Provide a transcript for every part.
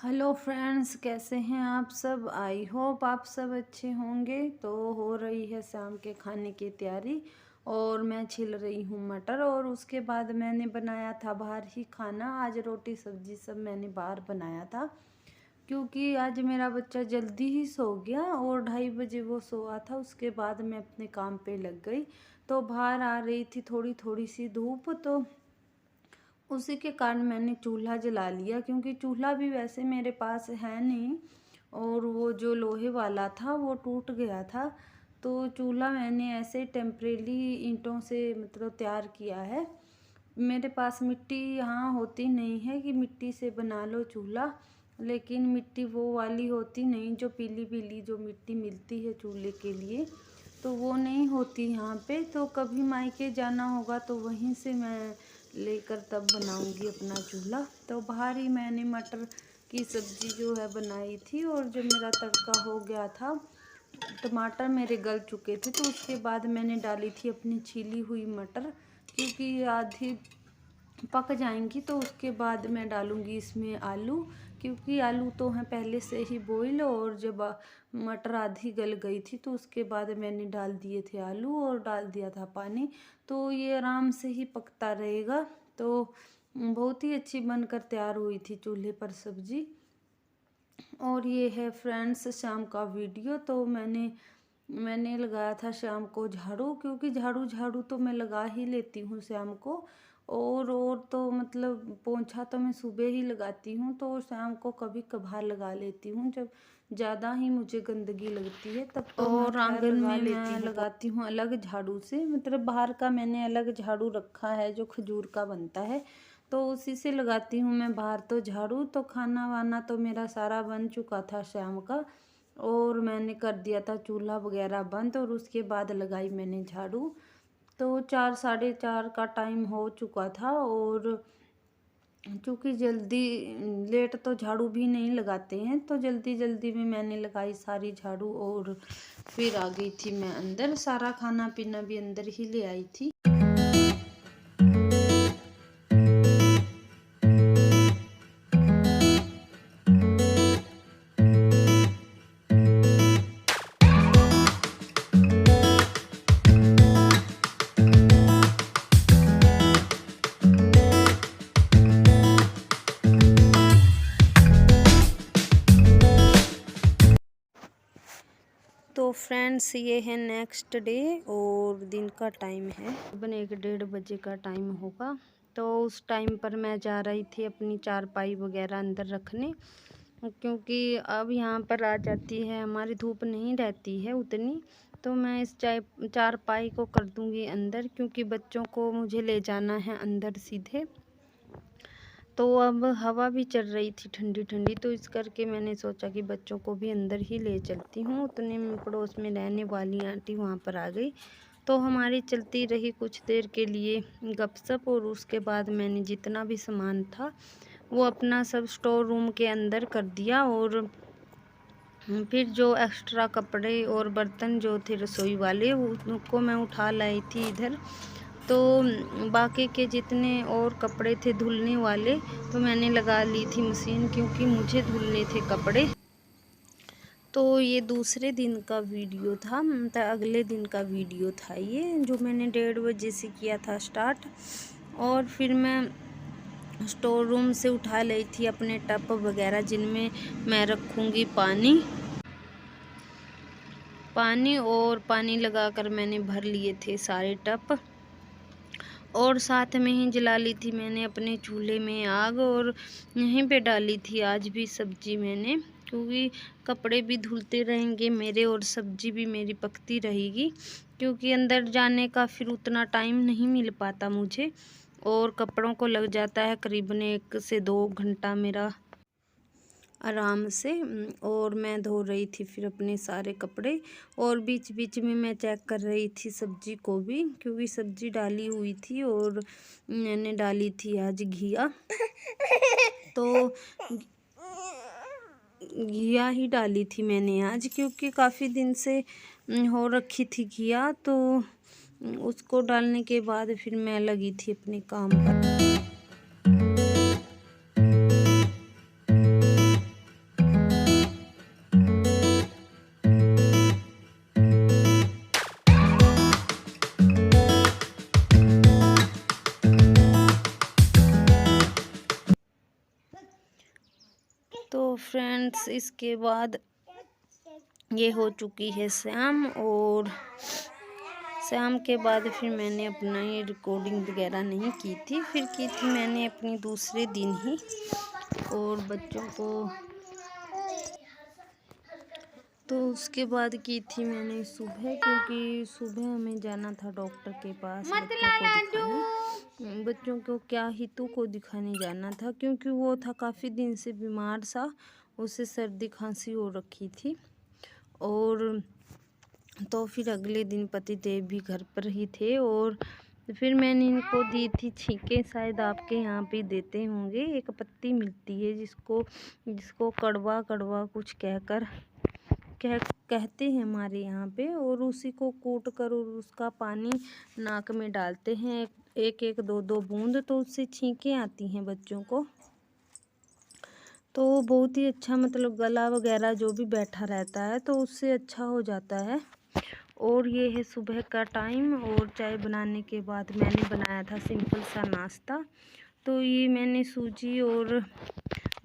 Hello friends, कैसे हैं आप सब। आई होप आप सब अच्छे होंगे। तो हो रही है शाम के खाने की तैयारी और मैं छिल रही हूँ मटर। और उसके बाद मैंने बनाया था बाहर ही खाना। आज रोटी सब्जी सब मैंने बाहर बनाया था क्योंकि आज मेरा बच्चा जल्दी ही सो गया और 2:30 बजे वो सोया था। उसके बाद मैं अपने काम पे लग गई। तो बाहर आ रही थी थोड़ी थोड़ी सी धूप, तो उसी के कारण मैंने चूल्हा जला लिया क्योंकि चूल्हा भी वैसे मेरे पास है नहीं और वो जो लोहे वाला था वो टूट गया था। तो चूल्हा मैंने ऐसे टेम्परेरी ईंटों से मतलब तैयार किया है। मेरे पास मिट्टी यहाँ होती नहीं है कि मिट्टी से बना लो चूल्हा, लेकिन मिट्टी वो वाली होती नहीं जो पीली पीली जो मिट्टी मिलती है चूल्हे के लिए, तो वो नहीं होती यहाँ पे। तो कभी मायके जाना होगा तो वहीं से मैं लेकर तब बनाऊंगी अपना चूल्हा। तो बाहर ही मैंने मटर की सब्ज़ी जो है बनाई थी और जब मेरा तड़का हो गया था, टमाटर मेरे गल चुके थे, तो उसके बाद मैंने डाली थी अपनी छीली हुई मटर क्योंकि आधी पक जाएंगी। तो उसके बाद मैं डालूंगी इसमें आलू क्योंकि आलू तो हैं पहले से ही बॉईल। और जब मटर आधी गल गई थी तो उसके बाद मैंने डाल दिए थे आलू और डाल दिया था पानी। तो ये आराम से ही पकता रहेगा। तो बहुत ही अच्छी बनकर तैयार हुई थी चूल्हे पर सब्जी। और ये है फ्रेंड्स शाम का वीडियो। तो मैंने लगाया था शाम को झाड़ू क्योंकि झाड़ू झाड़ू तो मैं लगा ही लेती हूँ शाम को। और तो मतलब पोंछा तो मैं सुबह ही लगाती हूँ, तो शाम को कभी कभार लगा लेती हूँ जब ज़्यादा ही मुझे गंदगी लगती है तब तो मैं और खैर आंगन लगा में लेती मैं हूँ। लगाती हूँ अलग झाड़ू से, मतलब बाहर का मैंने अलग झाड़ू रखा है जो खजूर का बनता है, तो उसी से लगाती हूँ मैं बाहर तो झाड़ू। तो खाना वाना तो मेरा सारा बन चुका था शाम का और मैंने कर दिया था चूल्हा वगैरह बंद और उसके बाद लगाई मैंने झाड़ू। तो 4 साढ़े 4 का टाइम हो चुका था और चूँकि जल्दी लेट तो झाड़ू भी नहीं लगाते हैं, तो जल्दी जल्दी में मैंने लगाई सारी झाड़ू और फिर आ गई थी मैं अंदर। सारा खाना पीना भी अंदर ही ले आई थी। तो फ्रेंड्स ये है नेक्स्ट डे और दिन का टाइम है तकरीबन 1-1:30 बजे का टाइम होगा। तो उस टाइम पर मैं जा रही थी अपनी चारपाई वगैरह अंदर रखने क्योंकि अब यहाँ पर आ जाती है हमारी धूप नहीं रहती है उतनी। तो मैं इस चारपाई को कर दूँगी अंदर क्योंकि बच्चों को मुझे ले जाना है अंदर सीधे। तो अब हवा भी चल रही थी ठंडी ठंडी, तो इस करके मैंने सोचा कि बच्चों को भी अंदर ही ले चलती हूँ। उतने में पड़ोस में रहने वाली आंटी वहाँ पर आ गई, तो हमारी चलती रही कुछ देर के लिए गपशप। और उसके बाद मैंने जितना भी सामान था वो अपना सब स्टोर रूम के अंदर कर दिया। और फिर जो एक्स्ट्रा कपड़े और बर्तन जो थे रसोई वाले उनको मैं उठा लाई थी इधर। तो बाकी के जितने और कपड़े थे धुलने वाले तो मैंने लगा ली थी मशीन क्योंकि मुझे धुलने थे कपड़े। तो ये दूसरे दिन का वीडियो था, मतलब अगले दिन का वीडियो था ये, जो मैंने 1:30 बजे से किया था स्टार्ट। और फिर मैं स्टोर रूम से उठा ली थी अपने टब वगैरह जिनमें मैं रखूँगी पानी और पानी लगाकर मैंने भर लिए थे सारे टब। और साथ में ही जला ली थी मैंने अपने चूल्हे में आग और यहीं पे डाली थी आज भी सब्जी मैंने, क्योंकि कपड़े भी धुलते रहेंगे मेरे और सब्जी भी मेरी पकती रहेगी क्योंकि अंदर जाने का फिर उतना टाइम नहीं मिल पाता मुझे और कपड़ों को लग जाता है करीबन 1 से 2 घंटा मेरा आराम से। और मैं धो रही थी फिर अपने सारे कपड़े और बीच बीच में मैं चेक कर रही थी सब्जी को भी क्योंकि सब्जी डाली हुई थी और मैंने डाली थी आज घिया। तो घिया ही डाली थी मैंने आज क्योंकि काफ़ी दिन से हो रखी थी घिया। तो उसको डालने के बाद फिर मैं लगी थी अपने काम पर। तो फ्रेंड्स इसके बाद ये हो चुकी है शाम, और शाम के बाद फिर मैंने अपना ये रिकॉर्डिंग वगैरह नहीं की थी, फिर की थी मैंने अपनी दूसरे दिन ही। और बच्चों को तो उसके बाद की थी मैंने सुबह, क्योंकि सुबह हमें जाना था डॉक्टर के पास बच्चों को दिखाने। बच्चों को क्या, हितू को दिखाने जाना था, क्योंकि वो था काफ़ी दिन से बीमार सा, उसे सर्दी खांसी हो रखी थी। और तो फिर अगले दिन पतिदेव भी घर पर ही थे, और फिर मैंने इनको दी थी छींके, शायद आपके यहाँ पे देते होंगे। एक पत्ती मिलती है जिसको कड़वा कड़वा कुछ कहते हैं हमारे यहाँ पे, और उसी को कूट कर और उसका पानी नाक में डालते हैं, एक एक दो दो बूंद, तो उससे छींकें आती हैं बच्चों को। तो बहुत ही अच्छा, मतलब गला वगैरह जो भी बैठा रहता है तो उससे अच्छा हो जाता है। और ये है सुबह का टाइम, और चाय बनाने के बाद मैंने बनाया था सिंपल सा नाश्ता। तो ये मैंने सूजी और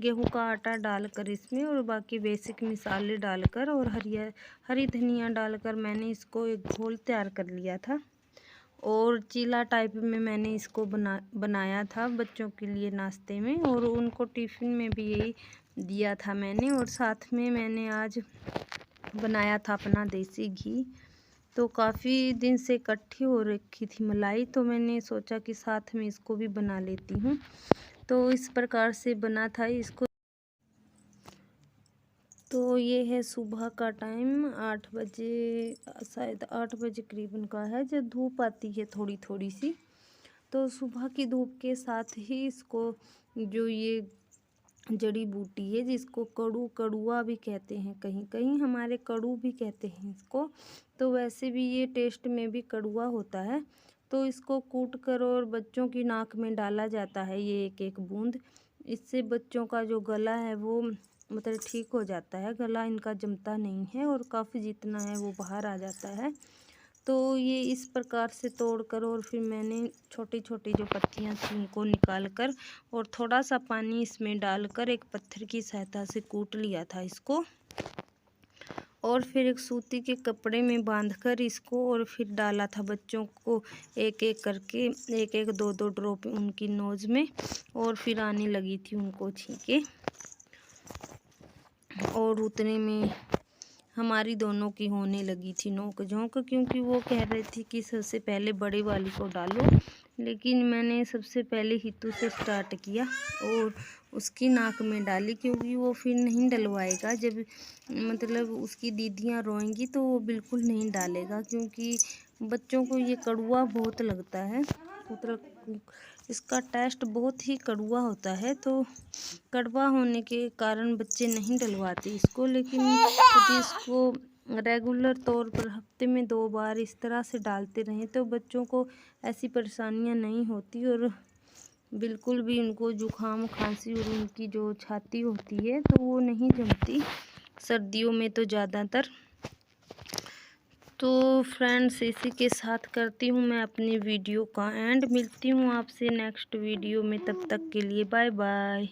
गेहूं का आटा डालकर इसमें, और बाकी बेसिक मसाले डालकर और हरी धनिया डालकर मैंने इसको एक घोल तैयार कर लिया था। और चीला टाइप में मैंने इसको बनाया था बच्चों के लिए नाश्ते में, और उनको टिफ़िन में भी यही दिया था मैंने। और साथ में मैंने आज बनाया था अपना देसी घी। तो काफ़ी दिन से इकट्ठी हो रखी थी मलाई, तो मैंने सोचा कि साथ में इसको भी बना लेती हूँ। तो इस प्रकार से बना था इसको। तो ये है सुबह का टाइम, 8 बजे, शायद 8 बजे करीबन का है, जब धूप आती है थोड़ी थोड़ी सी। तो सुबह की धूप के साथ ही इसको, जो ये जड़ी बूटी है जिसको कड़ुआ भी कहते हैं, कहीं कहीं हमारे कड़ू भी कहते हैं इसको, तो वैसे भी ये टेस्ट में भी कड़ुआ होता है। तो इसको कूट कर और बच्चों की नाक में डाला जाता है ये एक एक बूंद। इससे बच्चों का जो गला है वो मतलब ठीक हो जाता है, गला इनका जमता नहीं है, और काफ़ी जितना है वो बाहर आ जाता है। तो ये इस प्रकार से तोड़कर, और फिर मैंने छोटी छोटी जो पत्तियां थी उनको निकाल कर और थोड़ा सा पानी इसमें डालकर एक पत्थर की सहायता से कूट लिया था इसको। और फिर एक सूती के कपड़े में बांधकर इसको, और फिर डाला था बच्चों को एक एक करके, एक एक दो दो ड्रॉप उनकी नोज़ में, और फिर आने लगी थी उनको छींके। और उतने में हमारी दोनों की होने लगी थी नोक झोंक, क्योंकि वो कह रही थी कि सबसे पहले बड़े वाली को डालो, लेकिन मैंने सबसे पहले हितू से स्टार्ट किया और उसकी नाक में डाली, क्योंकि वो फिर नहीं डलवाएगा। जब मतलब उसकी दीदियाँ रोएंगी तो वो बिल्कुल नहीं डालेगा, क्योंकि बच्चों को ये कड़वा बहुत लगता है, मतलब इसका टेस्ट बहुत ही कड़वा होता है। तो कड़वा होने के कारण बच्चे नहीं डलवाते इसको, लेकिन यदि इसको रेगुलर तौर पर हफ्ते में 2 बार इस तरह से डालते रहें तो बच्चों को ऐसी परेशानियां नहीं होती, और बिल्कुल भी उनको जुकाम खांसी और उनकी जो छाती होती है तो वो नहीं जमती सर्दियों में तो ज़्यादातर। तो फ्रेंड्स इसी के साथ करती हूँ मैं अपनी वीडियो का एंड। मिलती हूँ आपसे नेक्स्ट वीडियो में, तब तक के लिए बाय बाय।